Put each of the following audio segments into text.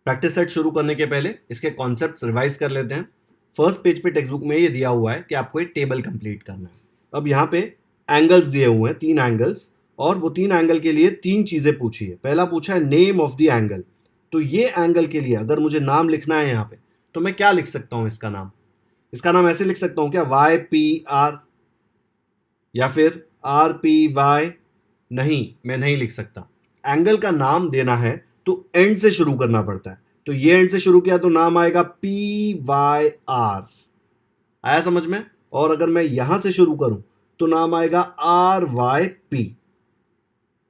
Practice set शुरू करने के पहले इसके कॉन्सेप्ट्स रिवाइज कर लेते हैं। फर्स्ट पेज पे टेक्स्ट बुक में ये दिया हुआ है कि आपको एक टेबल कंप्लीट करना है। अब यहाँ पे एंगल्स दिए हुए हैं, 3 एंगल्स, और वो 3 एंगल के लिए 3 चीज़ें पूछी है। पहला पूछा है नेम ऑफ द एंगल। तो ये एंगल के लिए अगर मुझे नाम लिखना है यहाँ पे, तो मैं क्या लिख सकता हूँ इसका नाम? इसका नाम ऐसे लिख सकता हूँ क्या, वाई पी आर, या फिर आर पी वाई? नहीं, मैं नहीं लिख सकता। एंगल का नाम देना है तो एंड से शुरू करना पड़ता है। तो ये एंड से शुरू किया तो नाम आएगा पी वाई आर। आया समझ में? और अगर मैं यहां से शुरू करूं तो नाम आएगा आर वाई पी।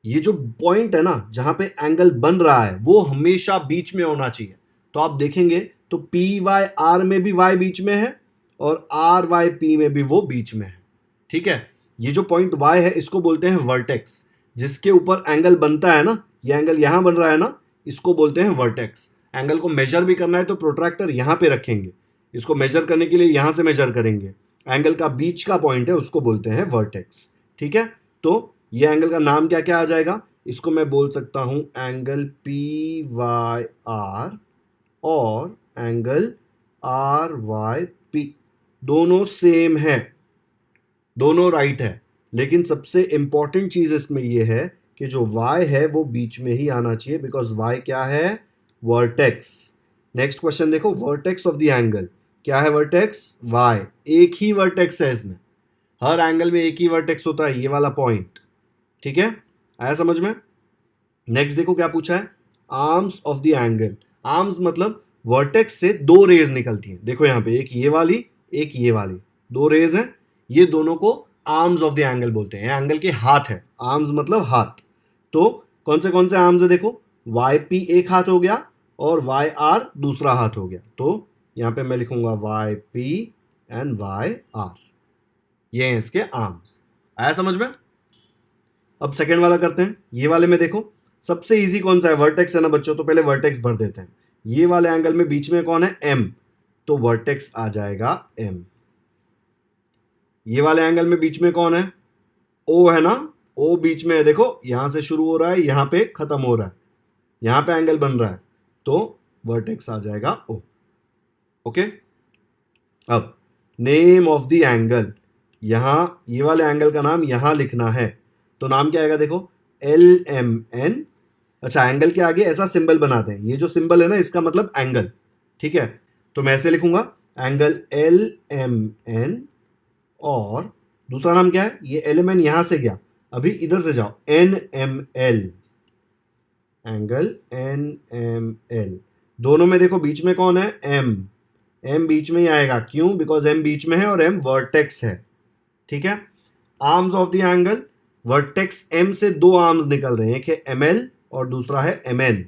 ये जो पॉइंट है ना जहां पे एंगल बन रहा है वो हमेशा बीच में होना चाहिए। तो आप देखेंगे तो पी वाई आर में भी वाई बीच में है और आर वाई पी में भी वो बीच में है। ठीक है, ये जो पॉइंट वाई है इसको बोलते हैं वर्टेक्स। जिसके ऊपर एंगल बनता है ना, ये एंगल यहां बन रहा है ना, इसको बोलते हैं वर्टेक्स। एंगल को मेजर भी करना है तो प्रोट्रैक्टर यहां पे रखेंगे, इसको मेजर करने के लिए यहां से मेजर करेंगे। एंगल का बीच का पॉइंट है उसको बोलते हैं वर्टेक्स। ठीक है, तो ये एंगल का नाम क्या क्या आ जाएगा? इसको मैं बोल सकता हूं एंगल पी वाई आर और एंगल आर वाई पी। दोनों सेम है, दोनों राइट है, लेकिन सबसे इंपॉर्टेंट चीज इसमें यह है कि जो y है वो बीच में ही आना चाहिए, बिकॉज y क्या है? वर्टेक्स। नेक्स्ट क्वेश्चन देखो, वर्टेक्स ऑफ द एंगल क्या है? Vertex y। एक ही वर्टेक्स है इसमें, हर एंगल में एक ही वर्टेक्स होता है, ये वाला पॉइंट। ठीक है, आया समझ में? नेक्स्ट देखो क्या पूछा है, arms of the angle. Arms मतलब वर्टेक्स से 2 रेज निकलती हैं। देखो यहाँ पे एक ये वाली, एक ये वाली, 2 रेज हैं। ये दोनों को आर्म्स ऑफ द एंगल बोलते हैं। एंगल के हाथ है, आर्म्स मतलब हाथ। तो कौन से आर्म्स है? देखो वाई पी एक हाथ हो गया और वाई आर दूसरा हाथ हो गया। तो यहाँ पे मैं लिखूंगा Y P and Y R, ये हैं इसके आर्म्स। आया समझ में? अब सेकेंड वाला करते हैं। ये वाले में देखो सबसे इजी कौन सा है? वर्टेक्स है ना बच्चों, तो पहले वर्टेक्स भर देते हैं। ये वाले एंगल में बीच में कौन है? एम, तो वर्टेक्स आ जाएगा एम। ये वाले एंगल में बीच में कौन है? ओ है ना, ओ बीच में है। देखो यहां से शुरू हो रहा है, यहां पे खत्म हो रहा है, यहां पे एंगल बन रहा है, तो वर्टेक्स आ जाएगा ओ। ओके, अब नेम ऑफ द एंगल, यहां ये वाले एंगल का नाम यहां लिखना है। तो नाम क्या आएगा? देखो एल एम एन। अच्छा, एंगल के आगे ऐसा सिंबल बनाते हैं, ये जो सिंबल है ना इसका मतलब एंगल। ठीक है, तो मैं ऐसे लिखूंगा एंगल एल एम एन, और दूसरा नाम क्या है? ये एल एम एन यहां से गया, अभी इधर से जाओ, N M L, angle N M L. दोनों में देखो बीच में कौन है? एम। एम बीच में ही आएगा, क्यों? बिकॉज एम बीच में है और एम वर्टेक्स है। ठीक है, arms of the angle, vertex M से 2 आर्म्स निकल रहे हैं, एक है एम एल और दूसरा है एम एन।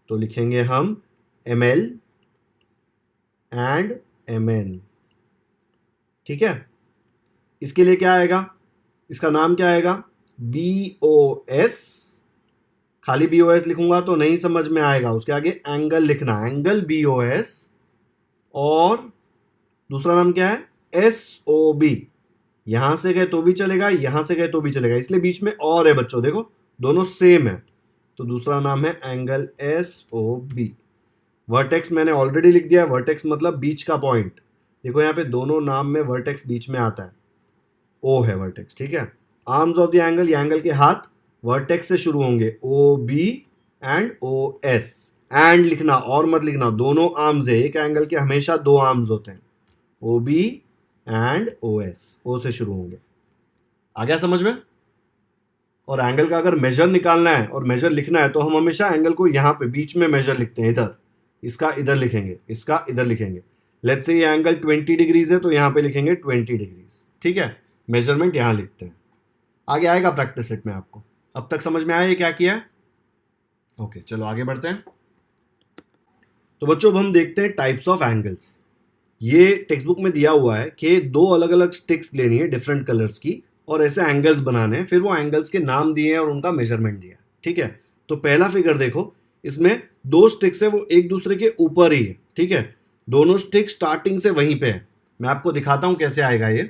तो लिखेंगे हम M L and M N. ठीक है, इसके लिए क्या आएगा? इसका नाम क्या आएगा? B O S. खाली बी ओ एस लिखूंगा तो नहीं समझ में आएगा, उसके आगे एंगल लिखना, एंगल बी ओ एस। और दूसरा नाम क्या है? S O B. यहां से गए तो भी चलेगा, यहां से गए तो भी चलेगा, इसलिए बीच में और है बच्चों, देखो दोनों सेम है। तो दूसरा नाम है angle S O B. Vertex मैंने ऑलरेडी लिख दिया है, वर्टेक्स मतलब बीच का पॉइंट। देखो यहाँ पे दोनों नाम में वर्टेक्स बीच में आता है, ओ है वर्टेक्स। ठीक है, आर्म्स ऑफ द एंगल, ये एंगल के हाथ वर्टेक्स से शुरू होंगे, O B and O S. And लिखना और मत लिखना, दोनों आर्म्स है, एक एंगल के हमेशा 2 आर्म्स होते हैं, O B and O S, O से शुरू होंगे। आ गया समझ में? और एंगल का अगर मेजर निकालना है और मेजर लिखना है तो हम हमेशा एंगल को यहां पे बीच में मेजर लिखते हैं, इधर, इसका इधर लिखेंगे, इसका इधर लिखेंगे। लेट्स से ये एंगल 20 डिग्रीज है तो यहां पे लिखेंगे 20 डिग्रीज। ठीक है, मेजरमेंट यहां लिखते हैं। आगे आएगा प्रैक्टिस सेट में आपको। अब तक समझ में आया ये क्या किया है? ओके, चलो आगे बढ़ते हैं। तो बच्चों अब हम देखते हैं टाइप्स ऑफ एंगल्स। ये टेक्स्ट बुक में दिया हुआ है कि 2 अलग अलग स्टिक्स लेनी है डिफरेंट कलर्स की, और ऐसे एंगल्स बनाने हैं, फिर वो एंगल्स के नाम दिए हैं और उनका मेजरमेंट दिया है। ठीक है, तो पहला फिगर देखो, इसमें 2 स्टिक्स है, वो एक दूसरे के ऊपर ही है। ठीक है, दोनों स्टिक स्टार्टिंग से वहीं पे है। मैं आपको दिखाता हूं कैसे आएगा ये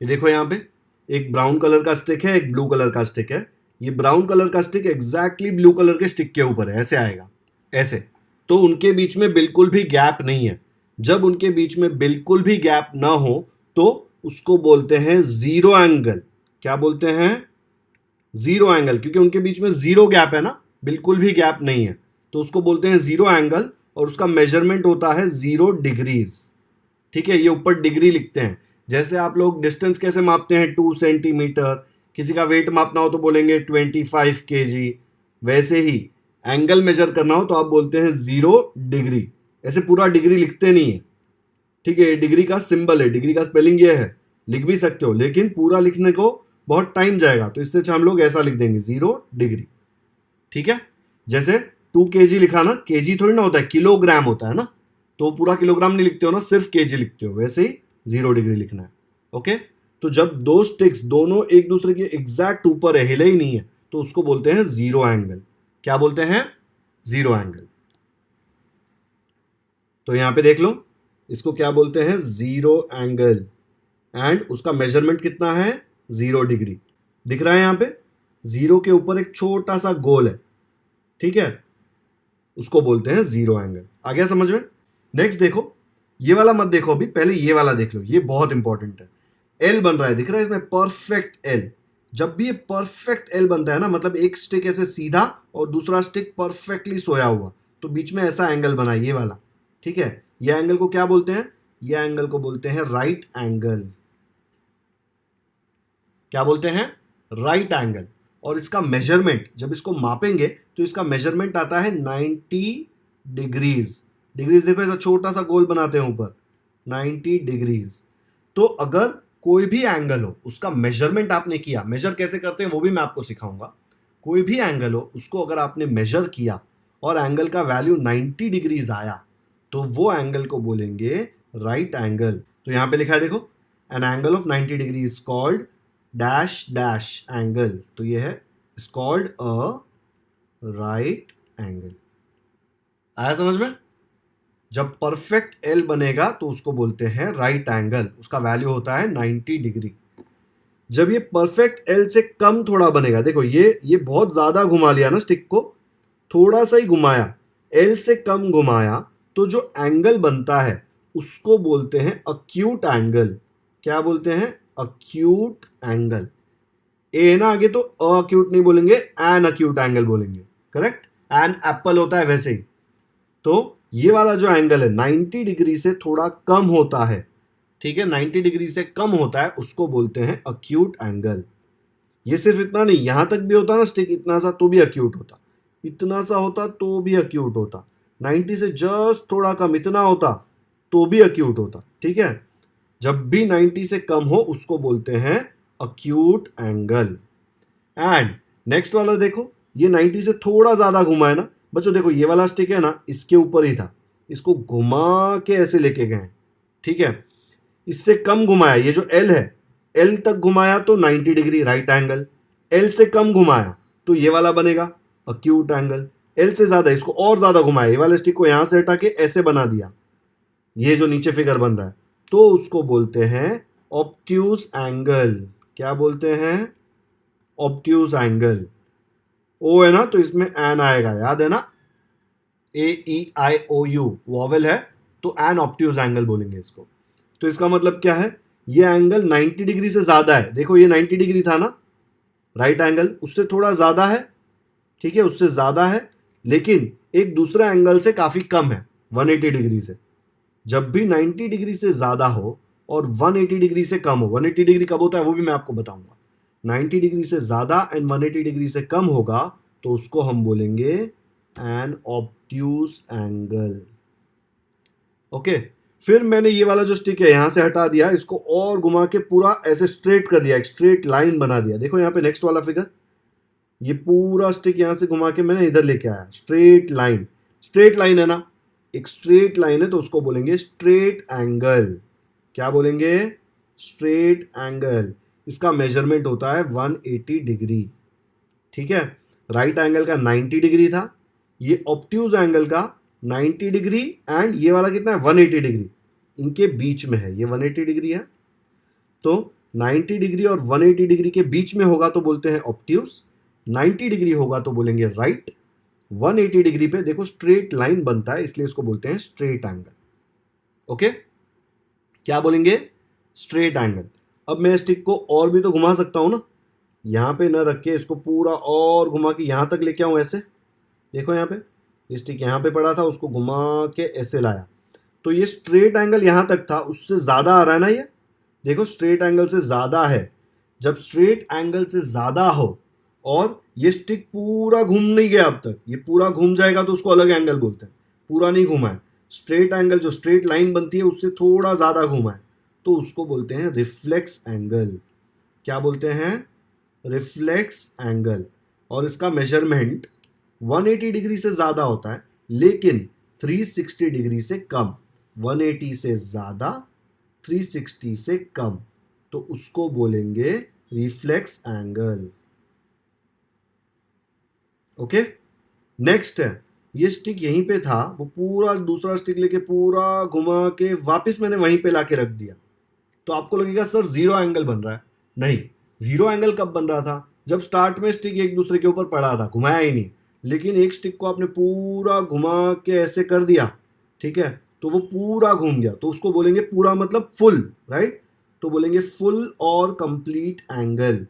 देखो यहाँ पे एक ब्राउन कलर का स्टिक है, एक ब्लू कलर का स्टिक है। ये ब्राउन कलर का स्टिक एग्जैक्टली ब्लू कलर के स्टिक के ऊपर है, ऐसे आएगा, ऐसे। तो उनके बीच में बिल्कुल भी गैप नहीं है। जब उनके बीच में बिल्कुल भी गैप ना हो तो उसको बोलते हैं जीरो एंगल। क्या बोलते हैं? जीरो एंगल, क्योंकि उनके बीच में जीरो गैप है ना, बिल्कुल भी गैप नहीं है, तो उसको बोलते हैं जीरो एंगल, और उसका मेजरमेंट होता है 0 डिग्रीज। ठीक है, ये ऊपर डिग्री लिखते हैं। जैसे आप लोग डिस्टेंस कैसे मापते हैं, 2 सेंटीमीटर, किसी का वेट मापना हो तो बोलेंगे 25 kg, वैसे ही एंगल मेजर करना हो तो आप बोलते हैं 0 डिग्री। ऐसे पूरा डिग्री लिखते नहीं है, ठीक है, ये डिग्री का सिंबल है, डिग्री का स्पेलिंग ये है, लिख भी सकते हो, लेकिन पूरा लिखने को बहुत टाइम जाएगा, तो इससे अच्छा हम लोग ऐसा लिख देंगे 0 डिग्री। ठीक है, जैसे 2 kg लिखा ना, केजी थोड़ी ना होता है, किलोग्राम होता है ना, तो पूरा किलोग्राम नहीं लिखते हो ना, सिर्फ केजी लिखते हो, वैसे ही 0 डिग्री लिखना है। ओके, तो जब दो स्टिक्स दोनों एक दूसरे के एग्जैक्ट ऊपर है, हिले ही नहीं है, तो उसको बोलते हैं जीरो एंगल। क्या बोलते हैं? Zero angle. तो यहां पे देख लो, इसको क्या बोलते हैं? जीरो एंगल, एंड उसका मेजरमेंट कितना है? 0 डिग्री। दिख रहा है यहां पे, जीरो के ऊपर एक छोटा सा गोल है, ठीक है, उसको बोलते हैं जीरो एंगल। आ गया समझ में? नेक्स्ट देखो, ये वाला मत देखो अभी, पहले ये वाला देख लो, ये बहुत इंपॉर्टेंट है। एल बन रहा है, दिख रहा है इसमें, परफेक्ट एल। जब भी ये परफेक्ट एल बनता है ना, मतलब एक स्टिक ऐसे सीधा और दूसरा स्टिक परफेक्टली सोया हुआ, तो बीच में ऐसा एंगल बना है, ये वाला। ठीक है, ये एंगल को क्या बोलते हैं? ये एंगल को बोलते हैं राइट एंगल। क्या बोलते हैं? Right angle. और इसका मेजरमेंट, जब इसको मापेंगे तो इसका मेजरमेंट आता है 90 डिग्रीज। डिग्रीज देखो, ऐसा छोटा सा गोल बनाते हैं ऊपर, 90 डिग्रीज। तो अगर कोई भी एंगल हो, उसका मेजरमेंट आपने किया, मेजर कैसे करते हैं वो भी मैं आपको सिखाऊंगा। कोई भी एंगल हो, उसको अगर आपने मेजर किया और एंगल का वैल्यू 90 डिग्रीज आया, तो वो एंगल को बोलेंगे राइट एंगल। तो यहां पे लिखा है देखो, an angle of 90 degree is called dash dash angle. तो ये है is called a right angle. आया समझ में? जब परफेक्ट एल बनेगा तो उसको बोलते हैं राइट एंगल, उसका वैल्यू होता है 90 डिग्री। जब ये परफेक्ट एल से कम थोड़ा बनेगा, देखो ये बहुत ज्यादा घुमा लिया ना स्टिक को, थोड़ा सा ही घुमाया, एल से कम घुमाया, तो जो एंगल बनता है उसको बोलते हैं अक्यूट एंगल। क्या बोलते हैं? Acute angle. ए है ना आगे, तो अक्यूट नहीं बोलेंगे, एन अक्यूट एंगल बोलेंगे। करेक्ट, एन एप्पल होता है वैसे ही। तो ये वाला जो एंगल है 90 डिग्री से थोड़ा कम होता है, ठीक है, 90 डिग्री से कम होता है, उसको बोलते हैं अक्यूट एंगल। ये सिर्फ इतना नहीं, यहां तक भी होता ना स्टिक इतना सा, तो भी अक्यूट होता, इतना सा होता तो भी अक्यूट होता, 90 से जस्ट थोड़ा कम इतना होता तो भी अक्यूट होता। ठीक है, जब भी 90 से कम हो उसको बोलते हैं अक्यूट एंगल। एंड नेक्स्ट वाला देखो, ये 90 से थोड़ा ज्यादा घुमा है ना बच्चों, देखो ये वाला स्टिक है ना, इसके ऊपर ही था, इसको घुमा के ऐसे लेके गए, ठीक है, इससे कम घुमाया, ये जो एल है, एल तक घुमाया तो 90 डिग्री राइट एंगल, एल से कम घुमाया तो ये वाला बनेगा अक्यूट एंगल, एल से ज्यादा, इसको और ज्यादा घुमाया, ये वाले स्टिक को यहां से हटा के ऐसे बना दिया, ये जो नीचे फिगर बन रहा है, तो उसको बोलते हैं ऑब्ट्यूज एंगल। क्या बोलते हैं? Obtuse angle. ओ है ना, तो इसमें एन आएगा, याद है ना, AEIOU वॉवेल है, तो एन ऑब्ट्यूज एंगल बोलेंगे इसको। तो इसका मतलब क्या है? ये एंगल 90 डिग्री से ज्यादा है, देखो ये 90 डिग्री था ना राइट एंगल, उससे थोड़ा ज्यादा है, ठीक है, उससे ज्यादा है, लेकिन एक दूसरे एंगल से काफी कम है, 180 डिग्री से। जब भी 90 डिग्री से ज्यादा हो और 180 डिग्री से कम हो, 180 डिग्री कब होता है वो भी मैं आपको बताऊंगा, 90 डिग्री से ज्यादा एंड 180 डिग्री से कम होगा तो उसको हम बोलेंगे एन ऑब्ट्यूज एंगल। ओके, फिर मैंने ये वाला जो स्टिक है यहां से हटा दिया, इसको और घुमा के पूरा ऐसे स्ट्रेट कर दिया, एक स्ट्रेट लाइन बना दिया। देखो यहाँ पे नेक्स्ट वाला फिगर, ये पूरा स्टिक यहां से घुमा के मैंने इधर लेके आया, स्ट्रेट लाइन। स्ट्रेट लाइन है ना, एक स्ट्रेट लाइन है, तो उसको बोलेंगे स्ट्रेट एंगल। क्या बोलेंगे? Straight angle. इसका मेजरमेंट होता है 180 डिग्री। ठीक है, राइट एंगल का 90 डिग्री था, ये ऑब्ट्यूज एंगल का 90 डिग्री, एंड ये वाला कितना है? 180 डिग्री, इनके बीच में है, ये 180 डिग्री है, तो 90 डिग्री और 180 डिग्री के बीच में होगा तो बोलते हैं ऑब्ट्यूज, 90 डिग्री होगा तो बोलेंगे राइट, 180 डिग्री पे देखो स्ट्रेट लाइन बनता है, इसलिए इसको बोलते हैं स्ट्रेट एंगल। ओके, क्या बोलेंगे? Straight angle. अब मैं स्टिक को और भी तो घुमा सकता हूं ना, यहां पे न रख के इसको पूरा और घुमा के यहां तक लेके आऊं ऐसे। देखो यहाँ पे ये स्टिक यहाँ पे पड़ा था, उसको घुमा के ऐसे लाया, तो ये स्ट्रेट एंगल यहां तक था, उससे ज्यादा आ रहा है ना ये। देखो स्ट्रेट एंगल से ज्यादा है। जब स्ट्रेट एंगल से ज्यादा हो और ये स्टिक पूरा घूम नहीं गया अब तक, ये पूरा घूम जाएगा तो उसको अलग एंगल बोलते हैं। पूरा नहीं घूमा है, स्ट्रेट एंगल जो स्ट्रेट लाइन बनती है उससे थोड़ा ज्यादा घूमा है, तो उसको बोलते हैं रिफ्लेक्स एंगल। क्या बोलते हैं? Reflex angle. और इसका मेजरमेंट 180 डिग्री से ज्यादा होता है, लेकिन 360 डिग्री से कम। 180 से ज्यादा, 360 से कम, तो उसको बोलेंगे रिफ्लेक्स एंगल। ओके, नेक्स्ट है, ये स्टिक यहीं पे था, वो पूरा दूसरा स्टिक लेके पूरा घुमा के वापस मैंने वहीं पे लाके रख दिया, तो आपको लगेगा सर जीरो एंगल बन रहा है। नहीं, जीरो एंगल कब बन रहा था? जब स्टार्ट में स्टिक एक दूसरे के ऊपर पड़ा था, घुमाया ही नहीं। लेकिन एक स्टिक को आपने पूरा घुमा के ऐसे कर दिया, ठीक है, तो वो पूरा घूम गया, तो उसको बोलेंगे पूरा मतलब फुल, राइट? तो बोलेंगे फुल और कंप्लीट एंगल।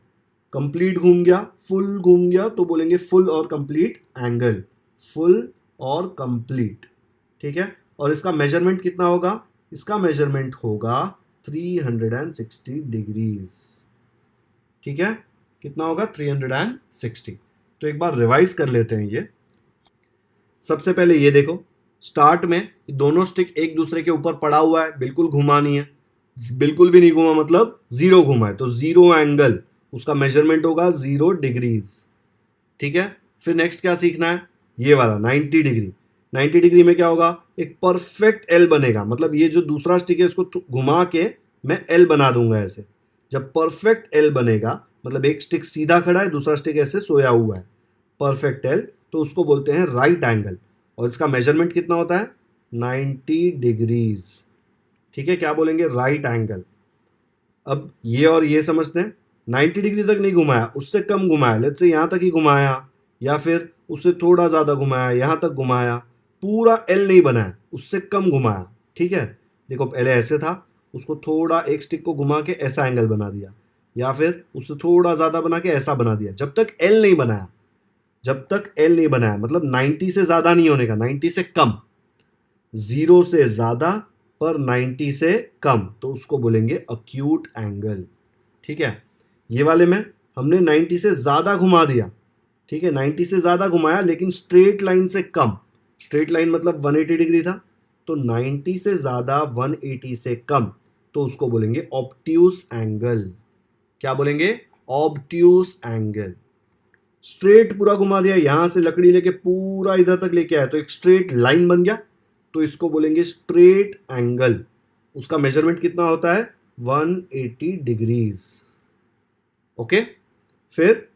कंप्लीट घूम गया, फुल घूम गया, तो बोलेंगे फुल और कंप्लीट एंगल। फुल और कंप्लीट, ठीक है। और इसका मेजरमेंट कितना होगा? इसका मेजरमेंट होगा 360 डिग्रीज, ठीक है। कितना होगा? 360। तो एक बार रिवाइज कर लेते हैं ये। सबसे पहले ये देखो, स्टार्ट में दोनों स्टिक एक दूसरे के ऊपर पड़ा हुआ है, बिल्कुल घुमा नहीं है, बिल्कुल भी नहीं घुमा मतलब जीरो घुमा है, तो जीरो एंगल, उसका मेजरमेंट होगा 0 डिग्रीज, ठीक है। फिर नेक्स्ट क्या सीखना है? ये वाला 90 डिग्री। 90 डिग्री में क्या होगा? एक परफेक्ट एल बनेगा, मतलब ये जो दूसरा स्टिक है इसको घुमा के मैं एल बना दूंगा ऐसे। जब परफेक्ट एल बनेगा, मतलब एक स्टिक सीधा खड़ा है, दूसरा स्टिक ऐसे सोया हुआ है, परफेक्ट एल, तो उसको बोलते हैं राइट एंगल। और इसका मेजरमेंट कितना होता है? 90 डिग्रीज, ठीक है। क्या बोलेंगे? Right angle. अब ये और ये समझते हैं। 90 डिग्री तक नहीं घुमाया, उससे कम घुमाया, लेट्स से यहाँ तक ही घुमाया, या फिर उससे थोड़ा ज़्यादा घुमाया, यहाँ तक घुमाया, पूरा एल नहीं बनाया, उससे कम घुमाया, ठीक है। देखो पहले ऐसे था, उसको थोड़ा एक स्टिक को घुमा के ऐसा एंगल बना दिया, या फिर उससे थोड़ा ज़्यादा बना के ऐसा बना दिया। जब तक एल नहीं बनाया, जब तक एल नहीं बनाया, मतलब 90 से ज़्यादा नहीं होने का, 90 से कम, 0 से ज़्यादा पर 90 से कम, तो उसको बोलेंगे अक्यूट एंगल, ठीक है। ये वाले में हमने 90 से ज़्यादा घुमा दिया, ठीक है, 90 से ज़्यादा घुमाया लेकिन स्ट्रेट लाइन से कम। स्ट्रेट लाइन मतलब 180 डिग्री था, तो 90 से ज़्यादा 180 से कम, तो उसको बोलेंगे ऑब्ट्यूस एंगल। क्या बोलेंगे? Obtuse angle. स्ट्रेट पूरा घुमा दिया, यहां से लकड़ी लेके पूरा इधर तक लेके आया, तो एक स्ट्रेट लाइन बन गया, तो इसको बोलेंगे स्ट्रेट एंगल। उसका मेजरमेंट कितना होता है? 180 डिग्रीज, ओके। फिर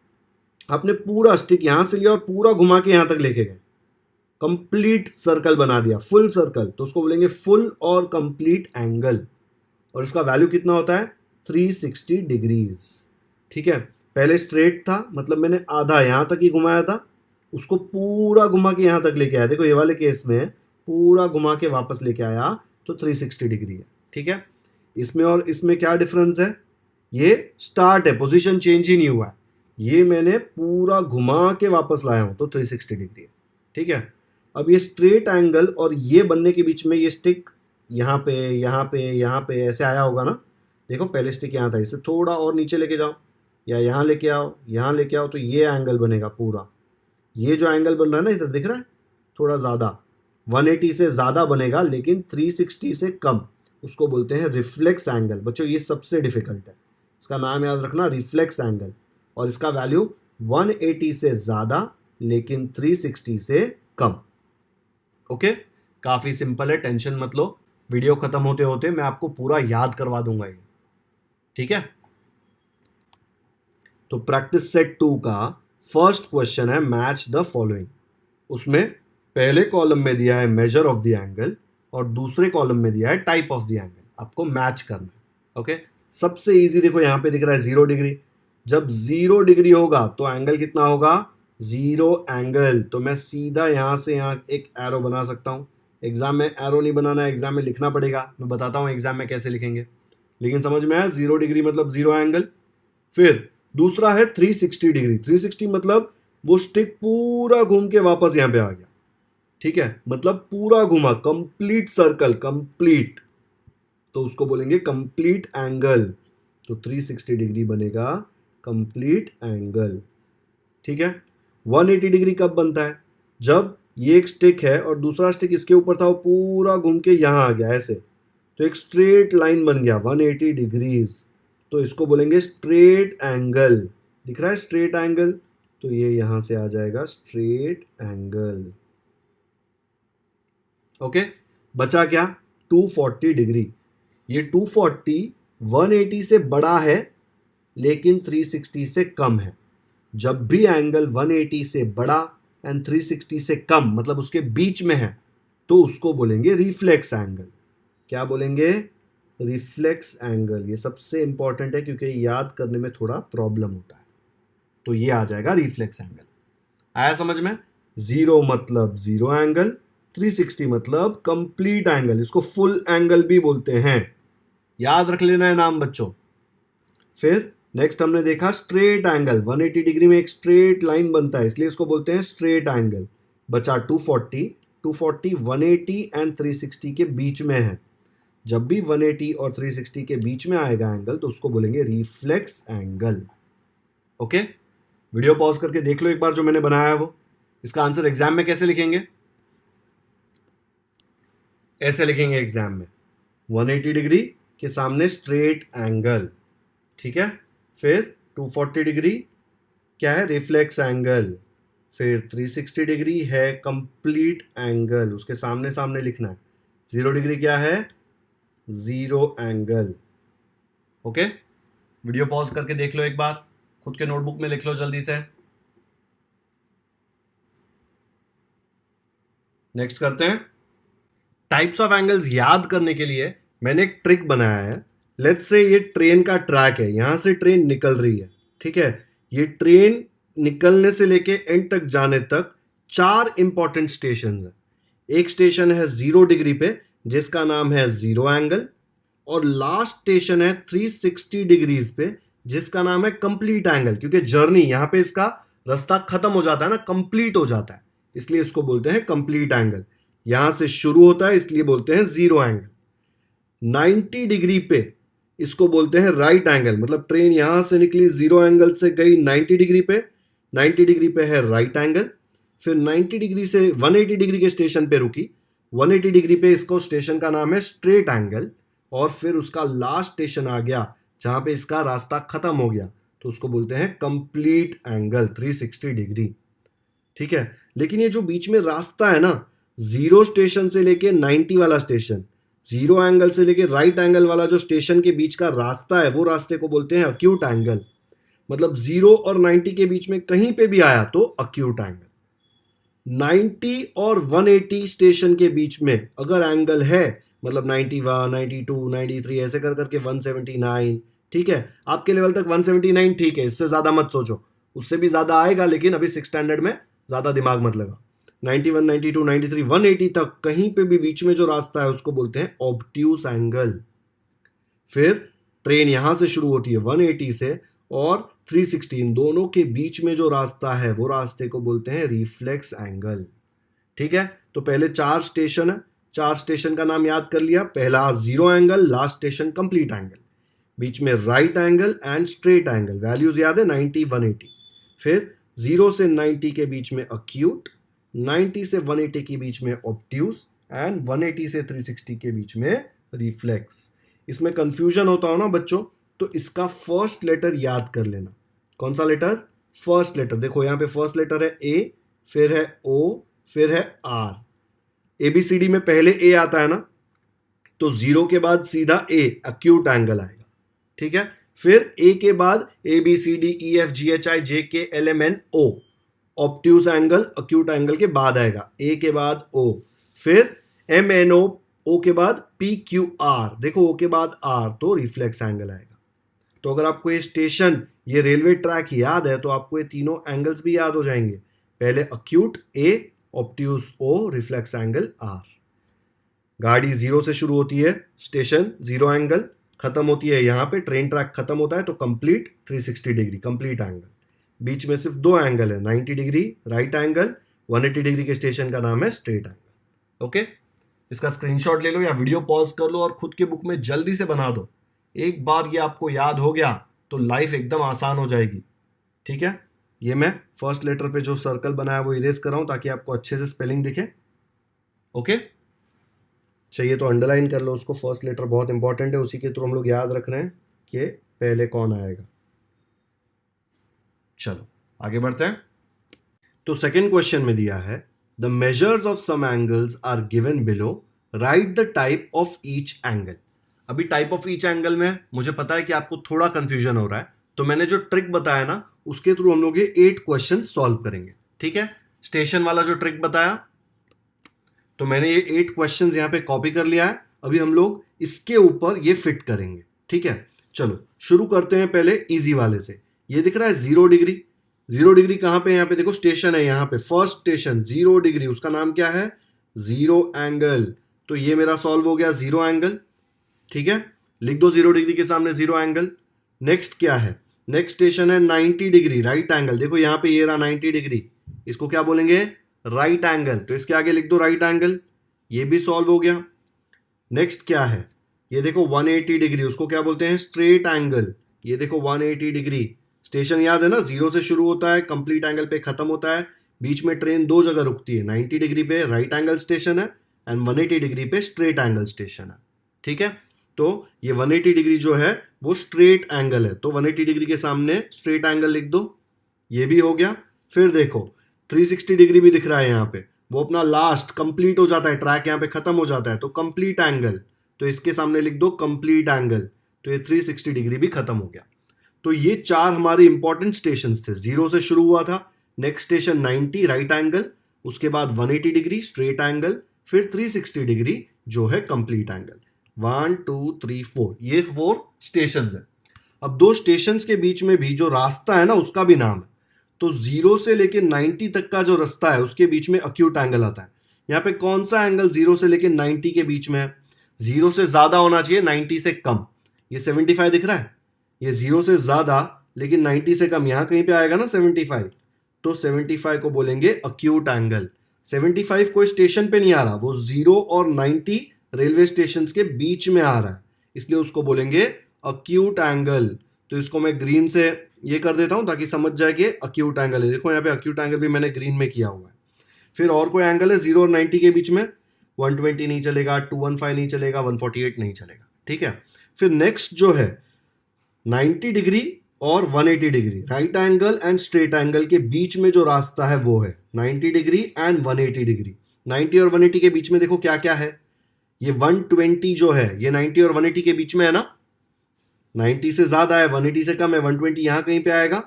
आपने पूरा स्टिक यहां से लिया और पूरा घुमा के यहां तक लेके गए, कंप्लीट सर्कल बना दिया, फुल सर्कल, तो उसको बोलेंगे फुल और कंप्लीट एंगल। और इसका वैल्यू कितना होता है? 360 डिग्रीज, ठीक है। पहले स्ट्रेट था, मतलब मैंने आधा यहां तक ही घुमाया था, उसको पूरा घुमा के यहां तक लेके आया। देखो ये वाले केस में पूरा घुमा के वापस लेके आया, तो 360 डिग्री है, ठीक है। इसमें और इसमें क्या डिफरेंस है? ये स्टार्ट है, पोजीशन चेंज ही नहीं हुआ है, ये मैंने पूरा घुमा के वापस लाया हूं, तो 360 डिग्री है, ठीक है। अब ये स्ट्रेट एंगल और ये बनने के बीच में ये स्टिक यहाँ पे यहाँ पे यहाँ पे ऐसे आया होगा ना। देखो पहले स्टिक यहाँ था, इसे थोड़ा और नीचे लेके जाओ, या यहाँ लेके आओ, यहाँ लेके आओ, तो ये एंगल बनेगा पूरा। ये जो एंगल बन रहा है ना, इधर दिख रहा है थोड़ा ज़्यादा, 180 से ज़्यादा बनेगा लेकिन 360 से कम, उसको बोलते हैं रिफ्लेक्स एंगल। बच्चों ये सबसे डिफिकल्ट है, इसका नाम याद रखना, रिफ्लेक्स एंगल। और इसका वैल्यू 180 से ज़्यादा लेकिन 360 से कम, ओके। काफ़ी सिंपल है, टेंशन मत लो, वीडियो खत्म होते होते मैं आपको पूरा याद करवा दूंगा ये, ठीक है। तो प्रैक्टिस सेट 2 का फर्स्ट क्वेश्चन है मैच द फॉलोइंग। उसमें पहले कॉलम में दिया है मेजर ऑफ द एंगल और दूसरे कॉलम में दिया है टाइप ऑफ द एंगल, आपको मैच करना है, ओके। सबसे इजी देखो यहाँ पे दिख रहा है 0 डिग्री, जब 0 डिग्री होगा तो एंगल कितना होगा? जीरो एंगल, तो मैं सीधा यहाँ से यहाँ एक एरो बना सकता हूँ। एग्जाम में एरो नहीं बनाना है, एग्जाम में लिखना पड़ेगा, मैं बताता हूँ एग्जाम में कैसे लिखेंगे, लेकिन समझ में आया, 0 डिग्री मतलब जीरो एंगल। फिर दूसरा है 360 डिग्री। 360 मतलब वो स्टिक पूरा घूम के वापस यहाँ पे आ गया, ठीक है, मतलब पूरा घुमा, कंप्लीट सर्कल, कंप्लीट, तो उसको बोलेंगे कंप्लीट एंगल। तो 360 डिग्री बनेगा कंप्लीट एंगल, ठीक है। 180 डिग्री कब बनता है? जब ये एक स्टिक है और दूसरा स्टिक इसके ऊपर था, वो पूरा घूम के यहां आ गया ऐसे, तो एक स्ट्रेट लाइन बन गया 180 डिग्रीज, तो इसको बोलेंगे स्ट्रेट एंगल। दिख रहा है स्ट्रेट एंगल, तो ये यहां से आ जाएगा स्ट्रेट एंगल। ओके, बचा क्या? 240 डिग्री। ये 240 180 से बड़ा है लेकिन 360 से कम है। जब भी एंगल 180 से बड़ा एंड 360 से कम, मतलब उसके बीच में है, तो उसको बोलेंगे रिफ्लेक्स एंगल। क्या बोलेंगे? Reflex angle. ये सबसे इंपॉर्टेंट है क्योंकि याद करने में थोड़ा प्रॉब्लम होता है, तो ये आ जाएगा रिफ्लेक्स एंगल। आया समझ में? 0 मतलब जीरो एंगल, 360 मतलब कंप्लीट एंगल, इसको फुल एंगल भी बोलते हैं, याद रख लेना है नाम बच्चों। फिर नेक्स्ट हमने देखा स्ट्रेट एंगल। 180 डिग्री में एक स्ट्रेट लाइन बनता है, इसलिए इसको बोलते हैं स्ट्रेट एंगल। बचा 240। 240 180 एंड 360 के बीच में है। जब भी 180 और 360 के बीच में आएगा एंगल, तो उसको बोलेंगे reflex angle. Okay, video pause करके देख लो एक बार जो मैंने बनाया है वो। इसका आंसर एग्जाम में कैसे लिखेंगे? ऐसे लिखेंगे एग्जाम में, 180 डिग्री के सामने स्ट्रेट एंगल, ठीक है। फिर 240 डिग्री क्या है? Reflex angle. फिर 360 डिग्री है कंप्लीट एंगल, उसके सामने सामने लिखना है। 0 डिग्री क्या है? Zero angle. Okay, video pause करके देख लो एक बार, खुद के नोटबुक में लिख लो जल्दी से। नेक्स्ट करते हैं टाइप्स ऑफ एंगल्स। याद करने के लिए मैंने एक ट्रिक बनाया है। लेट्स से ये ट्रेन का ट्रैक है, यहां से ट्रेन निकल रही है, ठीक है। ये ट्रेन निकलने से लेके एंड तक जाने तक 4 इंपॉर्टेंट स्टेशन है। एक स्टेशन है 0 डिग्री पे जिसका नाम है जीरो एंगल, और लास्ट स्टेशन है 360 डिग्रीज पे जिसका नाम है कंप्लीट एंगल, क्योंकि जर्नी यहां पे इसका रास्ता खत्म हो जाता है ना, कंप्लीट हो जाता है, इसलिए इसको बोलते हैं कंप्लीट एंगल। यहां से शुरू होता है इसलिए बोलते हैं जीरो एंगल। 90 डिग्री पे इसको बोलते हैं राइट एंगल, मतलब ट्रेन यहां से निकली जीरो एंगल से गई 90 डिग्री पे, 90 डिग्री पे है राइट एंगल। फिर 90 डिग्री से 180 डिग्री के स्टेशन पे रुकी, 180 डिग्री पे इसको स्टेशन का नाम है स्ट्रेट एंगल, और फिर उसका लास्ट स्टेशन आ गया जहां पे इसका रास्ता खत्म हो गया, तो उसको बोलते हैं कंप्लीट एंगल 360 डिग्री, ठीक है। लेकिन ये जो बीच में रास्ता है ना, जीरो स्टेशन से लेके 90 वाला स्टेशन, जीरो एंगल से लेके राइट एंगल वाला जो स्टेशन के बीच का रास्ता है, वो रास्ते को बोलते हैं अक्यूट एंगल। मतलब 0 और 90 के बीच में कहीं पे भी आया तो अक्यूट एंगल। 90 और 180 स्टेशन के बीच में अगर एंगल है, मतलब 91, 92, 93 ऐसे कर करके 179, ठीक है, आपके लेवल तक 179 ठीक है, इससे ज्यादा मत सोचो, उससे भी ज्यादा आएगा, लेकिन अभी 6 स्टैंडर्ड में ज्यादा दिमाग मत लगा। 91, 92, 93, 180 तक कहीं पे भी बीच में जो रास्ता है उसको बोलते हैं ऑब्ट्यूस एंगल। फिर ट्रेन यहां से शुरू होती है 180 से, और 360, इन दोनों के बीच में जो रास्ता है वो रास्ते को बोलते हैं रिफ्लेक्स एंगल, ठीक है। तो पहले 4 स्टेशन है, 4 स्टेशन का नाम याद कर लिया। पहला zero angle, last station complete angle, बीच में right angle and straight angle, values याद है 90, 180। फिर 0 से 90 के बीच में अक्यूट, 90 से 180 के बीच में ऑब्ट्यूस, एंड 180 से 360 के बीच में रिफ्लेक्स। इसमें कंफ्यूजन होता हो ना बच्चों, तो इसका फर्स्ट लेटर याद कर लेना। कौन सा लेटर? First letter. देखो यहां पे फर्स्ट लेटर है ए, फिर है ओ, फिर है आर। एबीसीडी में पहले ए आता है ना, तो 0 के बाद सीधा ए, अक्यूट एंगल आएगा, ठीक है। फिर ए के बाद A B C D E F G H I J K L M N O, obtuse angle acute angle के बाद आएगा, ए के बाद ओ। फिर एम एन ओ के बाद पी क्यू आर, देखो ओ के बाद आर, तो रिफ्लेक्स एंगल आएगा। तो अगर आपको ये स्टेशन, ये रेलवे ट्रैक याद है तो आपको ये तीनों एंगल्स भी याद हो जाएंगे। पहले acute A, obtuse O, reflex angle R. गाड़ी जीरो से शुरू होती है, स्टेशन जीरो एंगल, खत्म होती है यहाँ पे, ट्रेन ट्रैक खत्म होता है तो कंप्लीट 360 डिग्री, कंप्लीट एंगल। बीच में सिर्फ दो एंगल है, 90 डिग्री राइट एंगल, 180 डिग्री के स्टेशन का नाम है स्ट्रेट एंगल। ओके, इसका स्क्रीनशॉट ले लो या वीडियो पॉज कर लो और खुद के बुक में जल्दी से बना दो। एक बार ये आपको याद हो गया तो लाइफ एकदम आसान हो जाएगी। ठीक है, ये मैं फर्स्ट लेटर पे जो सर्कल बनाया वो इरेज कर रहा हूं ताकि आपको अच्छे से स्पेलिंग दिखे। ओके, चाहिए तो अंडरलाइन कर लो उसको, फर्स्ट लेटर बहुत इंपॉर्टेंट है, उसी के थ्रू हम लोग याद रख रहे हैं कि पहले कौन आएगा। चलो आगे बढ़ते हैं। तो सेकेंड क्वेश्चन में दिया है the measures of some angles are given below, write the type of each angle. अभी टाइप ऑफ ईच एंगल में मुझे पता है कि आपको थोड़ा कंफ्यूजन हो रहा है, तो मैंने जो ट्रिक बताया ना उसके थ्रू हम लोग ये 8 क्वेश्चन सॉल्व करेंगे। ठीक है, स्टेशन वाला जो ट्रिक बताया तो मैंने ये 8 क्वेश्चंस यहां पे कॉपी कर लिया है, अभी हम लोग इसके ऊपर ये फिट करेंगे। ठीक है, चलो शुरू करते हैं पहले इजी वाले से। ये दिख रहा है 0 डिग्री, 0 डिग्री कहां पे, यहां पे देखो स्टेशन है, यहां पे फर्स्ट स्टेशन 0 डिग्री, उसका नाम क्या है, जीरो एंगल। तो ये मेरा सॉल्व हो गया जीरो एंगल। ठीक है, लिख दो 0 डिग्री के सामने जीरो एंगल। नेक्स्ट क्या है, नेक्स्ट स्टेशन है 90 डिग्री राइट एंगल, देखो यहां पे ये रहा 90 डिग्री, इसको क्या बोलेंगे, राइट एंगल, तो इसके आगे लिख दो राइट एंगल, ये भी सॉल्व हो गया। नेक्स्ट क्या है, ये देखो 180 डिग्री, उसको क्या बोलते हैं, स्ट्रेट एंगल, ये देखो 180 डिग्री, स्टेशन याद है ना, जीरो से शुरू होता है, कंप्लीट एंगल पे खत्म होता है, बीच में ट्रेन दो जगह रुकती है, 90 डिग्री पे राइट एंगल स्टेशन है एंड 180 डिग्री पे स्ट्रेट एंगल स्टेशन है। ठीक है, तो ये 180 डिग्री जो है वो स्ट्रेट एंगल है, तो 180 डिग्री के सामने स्ट्रेट एंगल लिख दो, ये भी हो गया। फिर देखो 360 डिग्री भी दिख रहा है यहाँ पे, वो अपना लास्ट कंप्लीट हो जाता है, ट्रैक यहाँ पे खत्म हो जाता है, तो कंप्लीट एंगल, तो इसके सामने लिख दो कंप्लीट एंगल, तो ये 360 डिग्री भी खत्म हो गया। तो ये 4 हमारे इंपॉर्टेंट स्टेशन थे, जीरो से शुरू हुआ था, नेक्स्ट स्टेशन 90 राइट एंगल, उसके बाद 180 डिग्री स्ट्रेट एंगल, फिर 360 डिग्री जो है कंप्लीट एंगल। 1 2 3 4, ये 4 स्टेशन है। अब दो स्टेशन के बीच में भी जो रास्ता है ना उसका भी नाम है, तो 0 से लेके 90 तक का जो रास्ता है उसके बीच में अक्यूट एंगल आता है। यहाँ पे कौन सा एंगल 0 से लेके 90 के बीच में है, 0 से ज्यादा होना चाहिए 90 से कम, ये 75 दिख रहा है, ये 0 से ज्यादा लेकिन 90 से कम, यहां कहीं पे आएगा ना 75, तो 75 को बोलेंगे अक्यूट एंगल। 75 कोई स्टेशन पे नहीं आ रहा, वो 0 और 90 रेलवे स्टेशन के बीच में आ रहा है, इसलिए उसको बोलेंगे अक्यूट एंगल। तो इसको मैं ग्रीन से ये कर देता हूं ताकि समझ जाए कि अक्यूट एंगल है, देखो यहाँ पे अक्यूट एंगल भी मैंने ग्रीन में किया हुआ है। फिर और कोई एंगल है 0 और 90 के बीच में, 120 नहीं चलेगा, 215 नहीं चलेगा, 148 नहीं चलेगा। ठीक है, फिर नेक्स्ट जो है 90 डिग्री और 180 degree right angle and straight angle के बीच में जो रास्ता है वो है 90 डिग्री एंड 180 डिग्री। 90 और 180 के बीच में देखो क्या क्या है, ये 120 जो है ये 90 और 180 के बीच में है ना, 90 से ज्यादा है 180 से कम है, 120 यहां कहीं पे आएगा,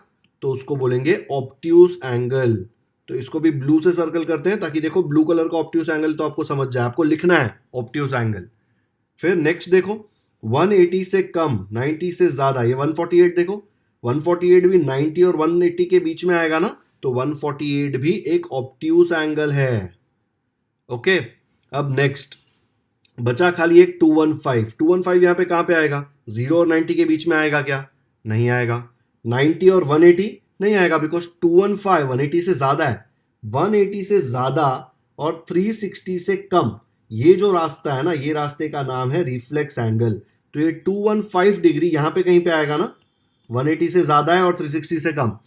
तो उसको बोलेंगे ऑब्ट्यूज एंगल। तो इसको भी ब्लू से सर्कल करते हैं ताकि देखो ब्लू कलर का ऑब्ट्यूज एंगल तो आपको समझ जाए, आपको लिखना है ऑब्ट्यूज एंगल। फिर नेक्स्ट देखो 180 से कम 90 से ज्यादा, ये 148 देखो, 148 भी 90 और 180 के बीच में आएगा ना, तो 148 भी एक ऑब्ट्यूज एंगल है। ओके, अब नेक्स्ट बचा खाली एक 215, 215 यहां पे कहां पे आएगा, 0 और 90 के बीच में आएगा क्या, नहीं आएगा, 90 और 180 नहीं आएगा, बिकॉज 215 180 से ज्यादा है, 180 से ज्यादा और 360 से कम, ये जो रास्ता है ना ये रास्ते का नाम है रिफ्लेक्स एंगल। तो ये 215 डिग्री यहां पे कहीं पे आएगा ना, 180 से ज्यादा है और 360 से कम।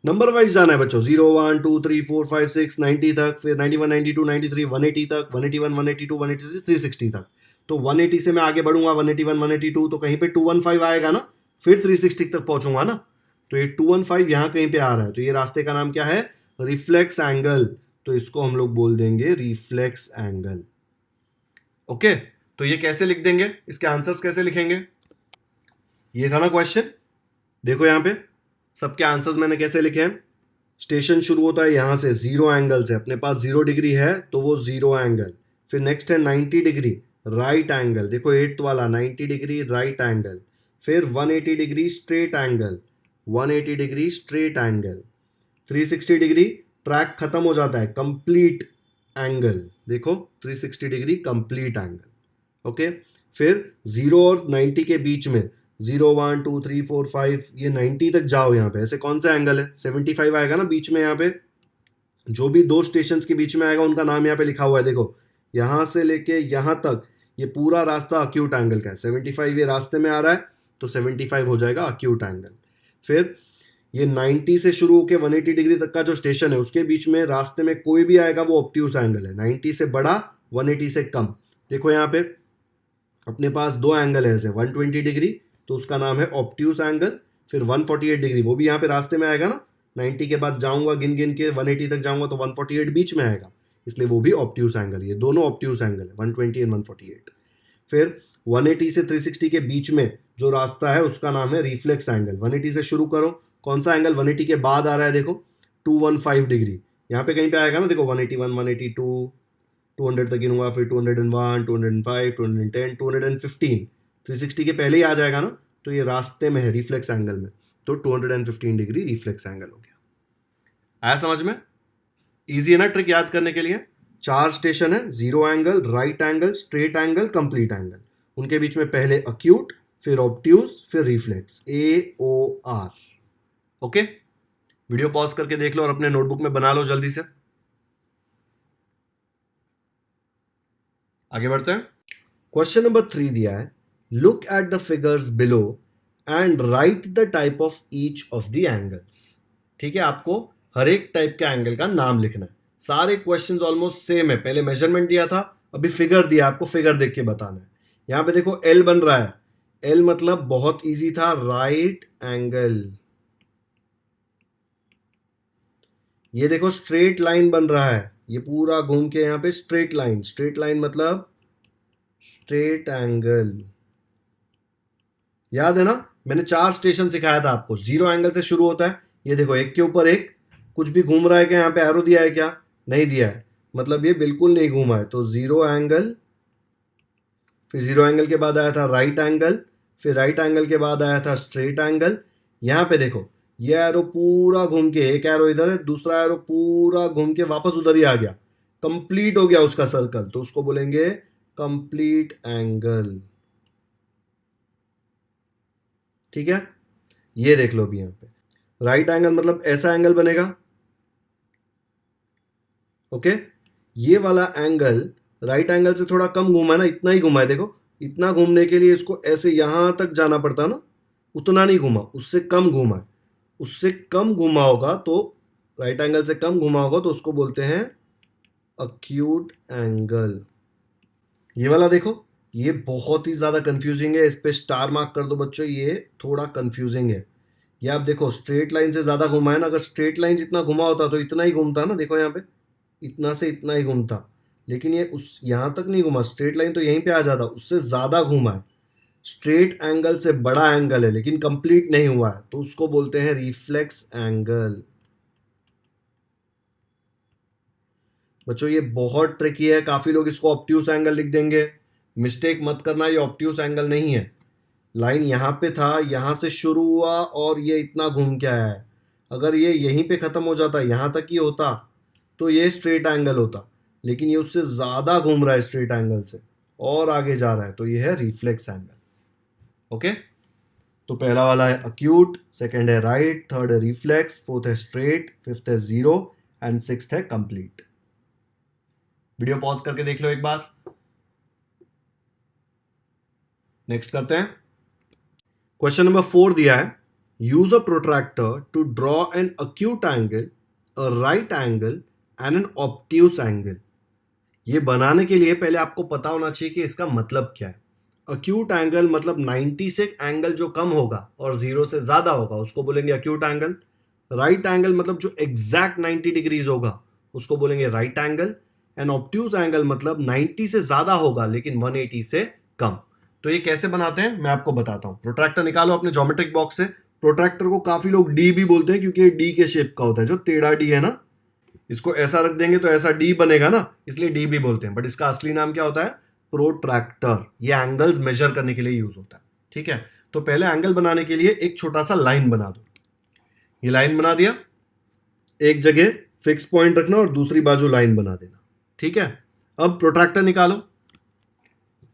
नंबर वाइज जाना है बच्चों, 0 1 2 3 4 5 6 90 तक, फिर 91 92 93 180 तक, 181 182 183 360 तक। तो 180 से मैं आगे बढ़ूंगा 181 182, तो कहीं पे 215 आएगा ना, फिर 360 तक पहुंचूंगा ना, तो ये 215 यहां कहीं पे आ रहा है, तो ये रास्ते का नाम क्या है, रिफ्लेक्स एंगल, तो इसको हम लोग बोल देंगे रिफ्लेक्स एंगल। ओके, तो ये कैसे लिख देंगे, इसके आंसर्स कैसे लिखेंगे, ये था ना क्वेश्चन, देखो यहां पे सबके आंसर्स मैंने कैसे लिखे हैं। स्टेशन शुरू होता है यहां से, जीरो एंगल से, अपने पास 0 डिग्री है तो वो जीरो एंगल, फिर नेक्स्ट है 90 डिग्री राइट एंगल, देखो 8th वाला 90 डिग्री राइट एंगल, फिर 180 degree straight angle, 180 degree straight angle, 360 degree track खत्म हो जाता है, कंप्लीट एंगल, देखो 360 डिग्री कंप्लीट एंगल। ओके, फिर 0 और 90 के बीच में 0 1 2 3 4 5 ये 90 तक जाओ, यहाँ पे ऐसे कौन सा एंगल है, 75 आएगा ना बीच में। यहाँ पे जो भी दो स्टेशन के बीच में आएगा उनका नाम यहाँ पे लिखा हुआ है, देखो यहां से लेके यहां तक ये पूरा रास्ता अक्यूट एंगल का है। 75 ये रास्ते में आ रहा है तो 75 हो जाएगा अक्यूट एंगल। फिर ये 90 से शुरू होकर 180 डिग्री तक का जो स्टेशन है उसके बीच में रास्ते में कोई भी आएगा वो ऑब्ट्यूस एंगल है, 90 से बड़ा 180 से कम। देखो यहाँ पे अपने पास दो एंगल है ऐसे, 120 डिग्री तो उसका नाम है ऑब्ट्यूस एंगल, फिर 148 डिग्री वो भी यहाँ पे रास्ते में आएगा ना, 90 के बाद जाऊंगा गिन गिन के 180 तक जाऊंगा तो 148 बीच में आएगा, इसलिए वो भी ऑब्ट्यूस एंगल। ये दोनों ऑब्ट्यूस एंगल है, 120 एंड 148। फिर 180 से 360 के बीच में जो रास्ता है उसका नाम है रिफ्लेक्स एंगल। 180 से शुरू करो, कौन सा एंगल 180 के बाद आ रहा है, देखो 215 डिग्री, यहाँ पे कहीं पे आएगा ना, देखो 181 182 200 तक गिनूंगा, फिर 201 205 210 215, 360 के पहले ही आ जाएगा ना, तो ये रास्ते में है रिफ्लेक्स एंगल में, तो 215 डिग्री रिफ्लेक्स एंगल हो गया। आया समझ में? इजी है ना ट्रिक याद करने के लिए। 4 स्टेशन है, 0 angle, right angle, straight angle, complete angle, उनके बीच में पहले अक्यूट, फिर ऑब्ट्यूस, फिर reflex, AOR। Okay, video pause करके देख लो और अपने नोटबुक में बना लो जल्दी से। आगे बढ़ते हैं। क्वेश्चन नंबर 3 दिया है, look at the figures below and right the type of each of the angles. ठीक है, आपको हर एक टाइप के एंगल का नाम लिखना है। सारे क्वेश्चंस ऑलमोस्ट सेम है, पहले मेजरमेंट दिया था, अभी फिगर दिया, आपको फिगर देख के बताना है। यहां पे देखो एल बन रहा है, एल मतलब बहुत इजी था, राइट एंगल। ये देखो स्ट्रेट लाइन बन रहा है, ये पूरा घूम के यहाँ पे स्ट्रेट लाइन, स्ट्रेट लाइन मतलब स्ट्रेट एंगल। याद है ना, मैंने 4 स्टेशन सिखाया था आपको, 0 एंगल से शुरू होता है, ये देखो एक के ऊपर एक, कुछ भी घूम रहा है क्या, यहाँ पे एरो दिया है क्या, नहीं दिया है, मतलब ये बिल्कुल नहीं घूमा है, तो 0 एंगल, फिर 0 एंगल के बाद आया था राइट एंगल, फिर राइट एंगल के बाद आया था स्ट्रेट एंगल। यहाँ पे देखो ये एरो पूरा घूम के, एक एरो इधर है, दूसरा एरो पूरा घूम के वापस उधर ही आ गया, कंप्लीट हो गया उसका सर्कल, तो उसको बोलेंगे कंप्लीट एंगल। ठीक है, ये देख लो भी यहाँ पे राइट एंगल मतलब ऐसा एंगल बनेगा। ओके, ये वाला एंगल राइट एंगल से थोड़ा कम घूमा है ना, इतना ही घुमा है, देखो इतना घूमने के लिए इसको ऐसे यहां तक जाना पड़ता ना, उतना नहीं घूमा, उससे कम घूमा है, उससे कम घुमा होगा तो राइट एंगल से कम घुमा होगा तो उसको बोलते हैं अक्यूट एंगल। ये वाला देखो, ये बहुत ही ज्यादा कंफ्यूजिंग है, इस पे स्टार मार्क कर दो बच्चों, ये थोड़ा कंफ्यूजिंग है। ये आप देखो स्ट्रेट लाइन से ज्यादा घुमा है ना, अगर स्ट्रेट लाइन जितना घुमा होता तो इतना ही घूमता ना, देखो यहाँ पे इतना से इतना ही घूमता, लेकिन ये उस यहां तक नहीं घुमा, स्ट्रेट लाइन तो यहीं पे आ जाता, उससे ज्यादा घुमा है, स्ट्रेट एंगल से बड़ा एंगल है लेकिन कंप्लीट नहीं हुआ है, तो उसको बोलते हैं रिफ्लेक्स एंगल। बच्चों ये बहुत ट्रिकी है, काफी लोग इसको ऑब्ट्यूस एंगल लिख देंगे, मिस्टेक मत करना, ये ऑब्ट्यूस एंगल नहीं है। लाइन यहां पे था, यहां से शुरू हुआ और ये इतना घूम के आया है, अगर ये यहीं पे खत्म हो जाता, यहां तक ही होता तो ये स्ट्रेट एंगल होता, लेकिन ये उससे ज्यादा घूम रहा है स्ट्रेट एंगल से और आगे जा रहा है, तो ये है रिफ्लेक्स एंगल। ओके, तो पहला वाला है अक्यूट, सेकंड है राइट, थर्ड है रिफ्लेक्स, फोर्थ है स्ट्रेट, फिफ्थ है 0 एंड सिक्स्थ है कंप्लीट। वीडियो पॉज करके देख लो एक बार। नेक्स्ट करते हैं। क्वेश्चन नंबर 4 दिया है, use a protractor to draw an acute angle, a right angle and an obtuse angle. ये बनाने के लिए पहले आपको पता होना चाहिए कि इसका मतलब क्या है। अक्यूट एंगल मतलब 90 से एंगल जो कम होगा और 0 से ज्यादा होगा उसको बोलेंगे अक्यूट एंगल। राइट एंगल मतलब जो एग्जैक्ट 90 डिग्रीज होगा उसको बोलेंगे right angle. And obtuse angle मतलब 90 से ज्यादा होगा लेकिन 180 से कम। तो ये कैसे बनाते हैं मैं आपको बताता हूं। प्रोट्रैक्टर निकालो अपने ज्योमेट्रिक बॉक्स से। प्रोट्रैक्टर को काफी लोग डी भी बोलते हैं क्योंकि ये डी के शेप का होता है, जो टेढ़ा डी है ना, इसको ऐसा रख देंगे तो ऐसा डी बनेगा ना, इसलिए डी भी बोलते हैं, बट इसका असली नाम क्या होता है, प्रोट्रैक्टर। ये एंगल्स मेजर करने के लिए यूज होता है। ठीक है, तो पहले एंगल बनाने के लिए एक छोटा सा लाइन बना दो। ये लाइन बना दिया, एक जगह फिक्स पॉइंट रखना और दूसरी बाजू लाइन बना देना, ठीक है। अब प्रोट्रैक्टर निकालो,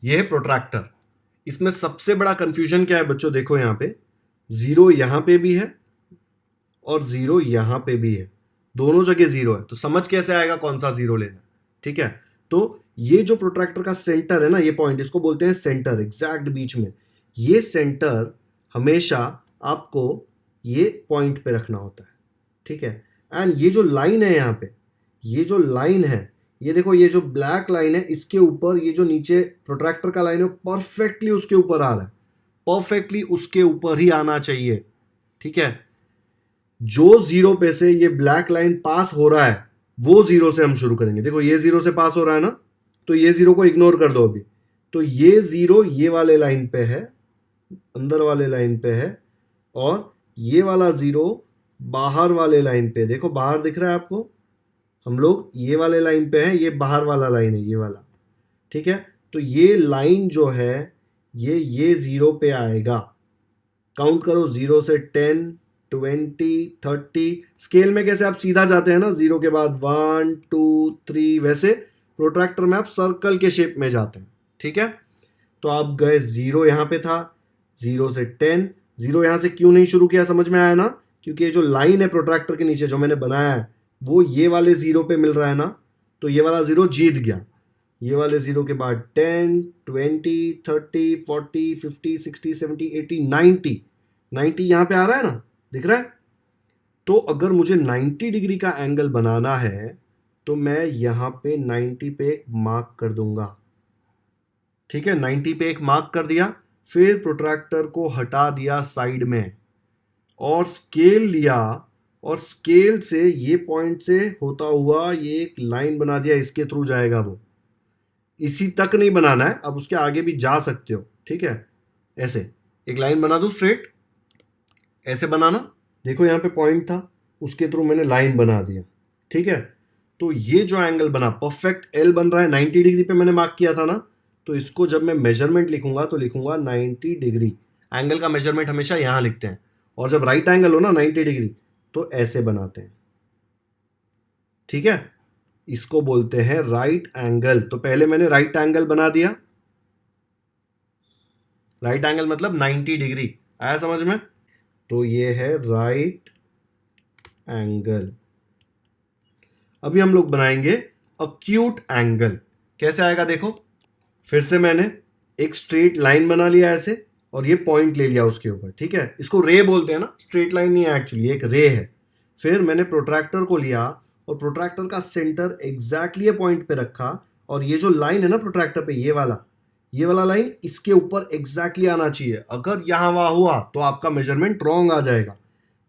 ये है प्रोट्रैक्टर। इसमें सबसे बड़ा कंफ्यूजन क्या है बच्चों, देखो यहां पे जीरो यहां पे भी है और जीरो यहां पे भी है, दोनों जगह जीरो है, तो समझ कैसे आएगा कौन सा जीरो लेना, ठीक है। तो ये जो प्रोट्रैक्टर का सेंटर है ना, ये पॉइंट, इसको बोलते हैं सेंटर, एग्जैक्ट बीच में। ये सेंटर हमेशा आपको ये पॉइंट पे रखना होता है, ठीक है। एंड ये जो लाइन है यहाँ पे, ये जो लाइन है, ये देखो, ये जो ब्लैक लाइन है, इसके ऊपर ये जो नीचे प्रोट्रैक्टर का लाइन है परफेक्टली उसके ऊपर आ रहा है, परफेक्टली उसके ऊपर ही आना चाहिए, ठीक है। जो जीरो पे से ये ब्लैक लाइन पास हो रहा है वो जीरो से हम शुरू करेंगे। देखो ये जीरो से पास हो रहा है ना, तो ये जीरो को इग्नोर कर दो अभी। तो ये जीरो ये वाले लाइन पे है, अंदर वाले लाइन पे है, और ये वाला जीरो बाहर वाले लाइन पे, देखो बाहर दिख रहा है आपको, हम लोग ये वाले लाइन पे हैं, ये बाहर वाला लाइन है, ये वाला, ठीक है। तो ये लाइन जो है ये जीरो पे आएगा। काउंट करो, जीरो से 10, 20, 30। स्केल में कैसे आप सीधा जाते हैं ना, जीरो के बाद 1, 2, 3, वैसे प्रोट्रैक्टर में आप सर्कल के शेप में जाते हैं, ठीक है। तो आप गए, जीरो यहां पे था, जीरो से 10। जीरो यहां से क्यों नहीं शुरू किया, समझ में आया ना, क्योंकि ये जो लाइन है प्रोट्रैक्टर के नीचे जो मैंने बनाया है वो ये वाले जीरो पे मिल रहा है ना, तो ये वाला जीरो जीत गया। ये वाले जीरो के बाद 10, 20, 30, 40, 50, 60, 70, 80, 90, 90 यहां पे आ रहा है ना, दिख रहा है। तो अगर मुझे 90 डिग्री का एंगल बनाना है तो मैं यहां पे 90 पे एक मार्क कर दूंगा, ठीक है। 90 पे एक मार्क कर दिया, फिर प्रोट्रैक्टर को हटा दिया साइड में और स्केल लिया, और स्केल से ये पॉइंट से होता हुआ ये एक लाइन बना दिया, इसके थ्रू जाएगा वो। इसी तक नहीं बनाना है, अब उसके आगे भी जा सकते हो, ठीक है। ऐसे एक लाइन बना दो स्ट्रेट, ऐसे बनाना, देखो यहां पे पॉइंट था, उसके थ्रू मैंने लाइन बना दिया, ठीक है। तो ये जो एंगल बना परफेक्ट एल बन रहा है, 90 डिग्री पे मैंने मार्क किया था ना, तो इसको जब मैं मेजरमेंट लिखूंगा तो लिखूंगा 90 डिग्री। एंगल का मेजरमेंट हमेशा यहां लिखते हैं, और जब राइट एंगल हो ना 90 डिग्री तो ऐसे बनाते हैं, ठीक है। इसको बोलते हैं राइट एंगल। तो पहले मैंने राइट एंगल बना दिया, राइट एंगल मतलब 90 डिग्री, आया समझ में। तो ये है राइट एंगल। अभी हम लोग बनाएंगे अक्यूट एंगल। कैसे आएगा देखो, फिर से मैंने एक स्ट्रेट लाइन बना लिया ऐसे, और ये पॉइंट ले लिया उसके ऊपर, ठीक है। इसको रे बोलते हैं ना, स्ट्रेट लाइन नहीं है एक्चुअली, एक रे है। फिर मैंने प्रोट्रैक्टर को लिया और प्रोट्रैक्टर का सेंटर एग्जैक्टली ये पॉइंट पे रखा, और ये जो लाइन है ना प्रोट्रैक्टर पे, ये वाला लाइन इसके ऊपर एग्जैक्टली आना चाहिए। अगर यहां वहां हुआ तो आपका मेजरमेंट रॉन्ग आ जाएगा।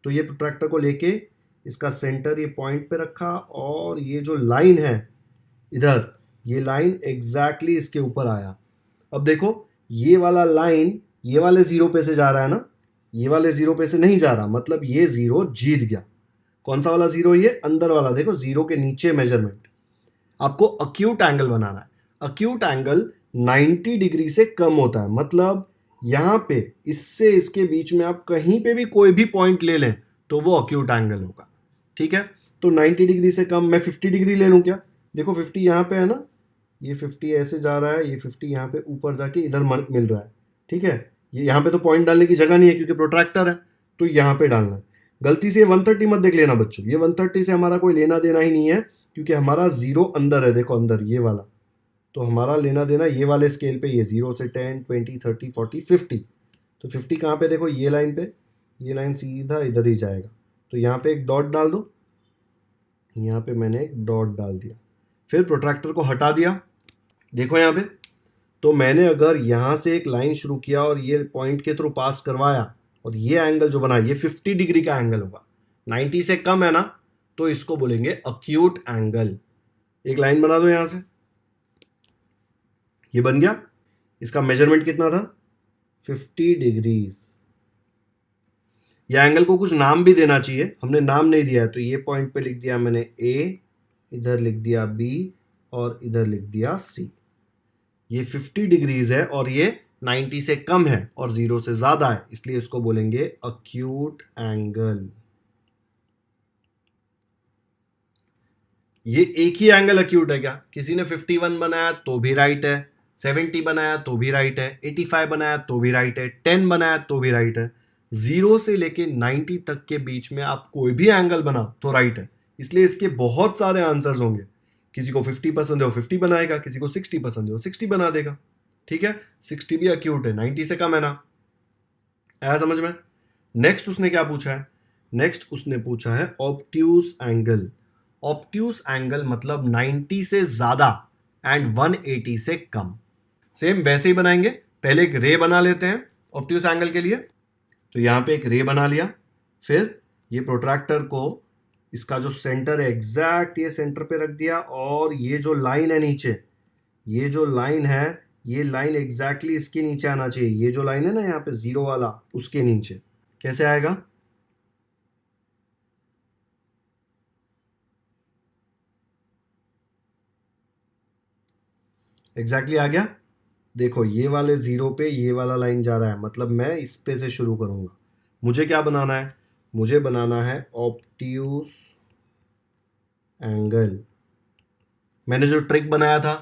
तो ये प्रोट्रैक्टर को लेके इसका सेंटर ये पॉइंट पे रखा, और ये जो लाइन है इधर, ये लाइन एग्जैक्टली इसके ऊपर आया। अब देखो ये वाला लाइन ये वाले जीरो पे से जा रहा है ना, ये वाले जीरो पे से नहीं जा रहा, मतलब ये जीरो जीत गया। कौन सा वाला जीरो, ये अंदर वाला, देखो जीरो के नीचे मेजरमेंट। आपको अक्यूट एंगल बनाना है। अक्यूट एंगल 90 डिग्री से कम होता है, मतलब यहां पे इससे इसके बीच में आप कहीं पे भी कोई भी पॉइंट ले लें तो वो अक्यूट एंगल होगा, ठीक है। तो 90 डिग्री से कम, मैं 50 डिग्री ले लूं क्या, देखो 50 यहां पे है ना, ये 50 ऐसे जा रहा है, ये 50 यहां पे ऊपर जाके इधर मिल रहा है, ठीक है। ये यहां पे तो पॉइंट डालने की जगह नहीं है क्योंकि प्रोट्रैक्टर है, तो यहां पे डालना है। गलती से 130 मत देख लेना बच्चों, ये 130 से हमारा कोई लेना देना ही नहीं है, क्योंकि हमारा जीरो अंदर है, देखो अंदर ये वाला, तो हमारा लेना देना ये वाले स्केल पे, ये 0 से 10, 20, 30, 40, 50। तो 50 कहाँ पे, देखो ये लाइन पे, ये लाइन सीधा इधर ही जाएगा, तो यहाँ पे एक डॉट डाल दो, यहाँ पे मैंने एक डॉट डाल दिया। फिर प्रोट्रैक्टर को हटा दिया, देखो यहाँ पे, तो मैंने अगर यहाँ से एक लाइन शुरू किया और ये पॉइंट के थ्रू पास करवाया, और ये एंगल जो बना ये 50 डिग्री का एंगल होगा, 90 से कम है ना, तो इसको बोलेंगे अक्यूट एंगल। एक लाइन बना दो यहां से, ये बन गया। इसका मेजरमेंट कितना था, 50 डिग्रीज। या एंगल को कुछ नाम भी देना चाहिए, हमने नाम नहीं दिया है, तो ये पॉइंट पे लिख दिया मैंने ए, इधर लिख दिया बी, और इधर लिख दिया सी। ये 50 डिग्रीज है और ये 90 से कम है और 0 से ज्यादा है, इसलिए इसको बोलेंगे अक्यूट एंगल। ये एक ही एंगल अक्यूट है क्या? किसी ने 51 बनाया तो भी राइट है, 70 बनाया तो भी राइट है, 85 बनाया तो भी राइट है, 10 बनाया तो भी राइट है। 0 से लेके 90 तक के बीच में आप कोई भी एंगल बनाओ तो राइट है, इसलिए इसके बहुत सारे आंसर्स होंगे। किसी को 50 पसंद है वो 50 बनाएगा, किसी को 60 पसंद है वो 60 बना देगा। ठीक है, 60 भी अक्यूट है, 90 से कम है ना। आया समझ में? नेक्स्ट उसने क्या पूछा है? नेक्स्ट उसने पूछा है ऑब्ट्यूज एंगल। ऑब्ट्यूज एंगल मतलब 90 से ज्यादा एंड 180 से कम। सेम वैसे ही बनाएंगे, पहले एक रे बना लेते हैं ऑब्ट्यूज एंगल के लिए। तो यहां पे एक रे बना लिया, फिर ये प्रोट्रैक्टर को इसका जो सेंटर है एग्जैक्ट ये सेंटर पे रख दिया, और ये जो लाइन है नीचे, ये जो लाइन है, ये लाइन एग्जैक्टली इसके नीचे आना चाहिए। ये जो लाइन है ना यहाँ पे 0 वाला, उसके नीचे। कैसे आएगा? एग्जैक्टली आ गया। देखो ये वाले 0 पे ये वाला लाइन जा रहा है, मतलब मैं इस पे से शुरू करूंगा। मुझे क्या बनाना है? मुझे बनाना है ऑब्ट्यूज एंगल। मैंने जो ट्रिक बनाया था,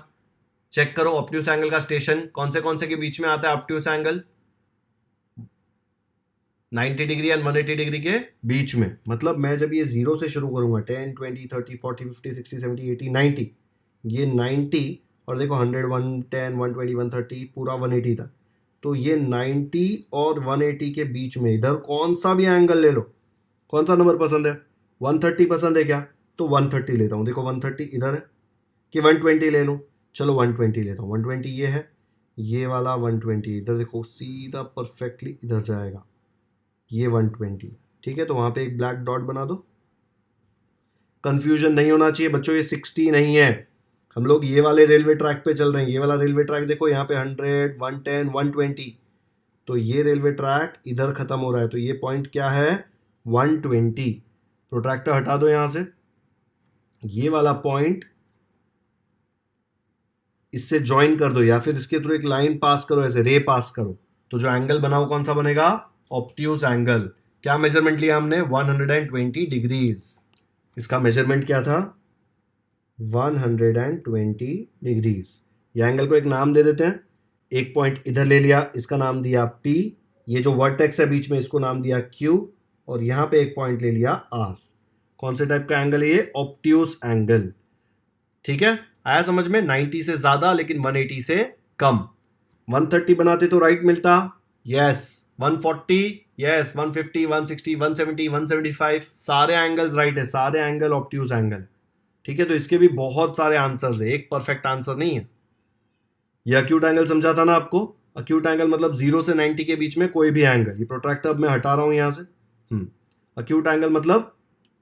चेक करो ऑब्ट्यूज एंगल का स्टेशन कौन से के बीच में आता है। Obtuse angle 90 degree and 180 degree के बीच में। मतलब मैं जब ये 0 से शुरू करूंगा, 10 20 30 40 50 60 70 80 90, ये 90 और देखो 100 110 120 130 पूरा 180 तक। तो ये 90 और 180 के बीच में इधर कौन सा भी एंगल ले लो। कौन सा नंबर पसंद है? 130 पसंद है क्या? तो 130 लेता हूँ। देखो 130 इधर है, कि 120 ले लूँ? चलो 120 लेता हूँ। 120 ये है, ये वाला 120 इधर, देखो सीधा परफेक्टली इधर जाएगा ये 120। ठीक है, तो वहां पे एक ब्लैक डॉट बना दो। कंफ्यूजन नहीं होना चाहिए बच्चों, ये 60 नहीं है। हम लोग ये वाले रेलवे ट्रैक पे चल रहे हैं। ये वाला रेलवे ट्रैक देखो, यहाँ पे 100 110 120, तो ये रेलवे ट्रैक इधर खत्म हो रहा है, तो ये पॉइंट क्या है? 120। प्रोट्रैक्टर हटा दो यहां से, ये वाला पॉइंट इससे ज्वाइन कर दो, या फिर इसके थ्रू एक लाइन पास करो, ऐसे रे पास करो। तो जो एंगल बनाओ कौन सा बनेगा? Obtuse angle. क्या मेजरमेंट लिया हमने? 120 डिग्रीज। इसका मेजरमेंट क्या था? 120 डिग्रीज। ये एंगल को एक नाम दे देते हैं। एक पॉइंट इधर ले लिया, इसका नाम दिया P। ये जो वर्टेक्स है बीच में, इसको नाम दिया Q। और यहां पे एक पॉइंट ले लिया R। कौन से टाइप का एंगल है ये? Obtuse angle. ठीक है, आया समझ में? 90 से ज्यादा लेकिन 180 से कम। 130 बनाते तो राइट मिलता, यस। 140, यस। 150 160 170 175, सारे एंगल्स राइट है, सारे एंगल ऑब्ट्यूज एंगल। ठीक है, तो इसके भी बहुत सारे आंसर्स है, एक परफेक्ट आंसर नहीं है। ये अक्यूट एंगल समझा था ना आपको? अक्यूट एंगल मतलब 0 से 90 के बीच में कोई भी एंगल। ये प्रोट्रैक्टर मैं हटा रहा हूं यहां से। अक्यूट एंगल मतलब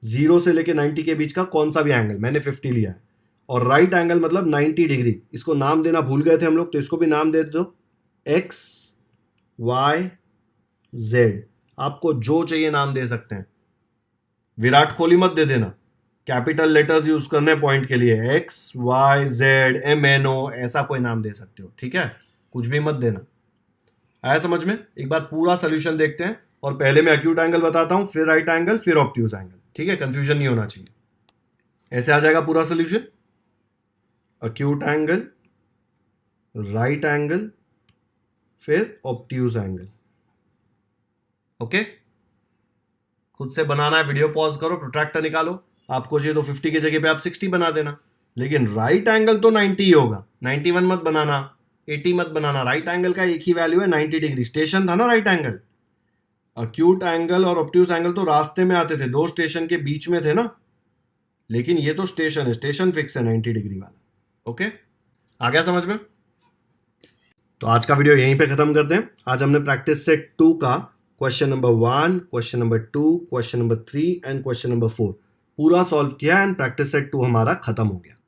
0 से लेके 90 के बीच का कौन सा भी एंगल। मैंने 50 लिया है। और राइट एंगल मतलब 90 डिग्री। इसको नाम देना भूल गए थे हम लोग, तो इसको भी नाम दे दो एक्स वाई जेड। आपको जो चाहिए नाम दे सकते हैं। विराट कोहली मत दे देना, कैपिटल लेटर्स यूज करने पॉइंट के लिए। एक्स वाई जेड MNO ऐसा कोई नाम दे सकते हो। ठीक है, कुछ भी मत देना। आया समझ में? एक बार पूरा सोल्यूशन देखते हैं, और पहले मैं अक्यूट एंगल बताता हूं, फिर राइट एंगल, फिर ऑब्ट्यूज एंगल। ठीक है, कंफ्यूजन नहीं होना चाहिए। ऐसे आ जाएगा पूरा solution. Acute angle, right angle, फिर ऑब्ट्यूज एंगल। ओके, खुद से बनाना है, वीडियो पॉज करो, प्रोट्रैक्टर निकालो। आपको चाहिए तो 50 की जगह पे आप 60 बना देना, लेकिन राइट एंगल तो 90 ही होगा। 91 मत बनाना, 80 मत बनाना। राइट एंगल का एक ही वैल्यू है, 90 डिग्री। स्टेशन था ना राइट एंगल। अक्यूट एंगल और ऑब्ट्यूज एंगल तो रास्ते में आते थे, 2 स्टेशन के बीच में थे ना। लेकिन ये तो स्टेशन है, स्टेशन फिक्स है 90 डिग्री वाला। ओके, आ गया समझ में? तो आज का वीडियो यहीं पे खत्म करते हैं। आज हमने प्रैक्टिस सेट 2 का question number 1, question number 2, question number 3 and question number 4 पूरा सॉल्व किया, एंड प्रैक्टिस सेट 2 हमारा खत्म हो गया।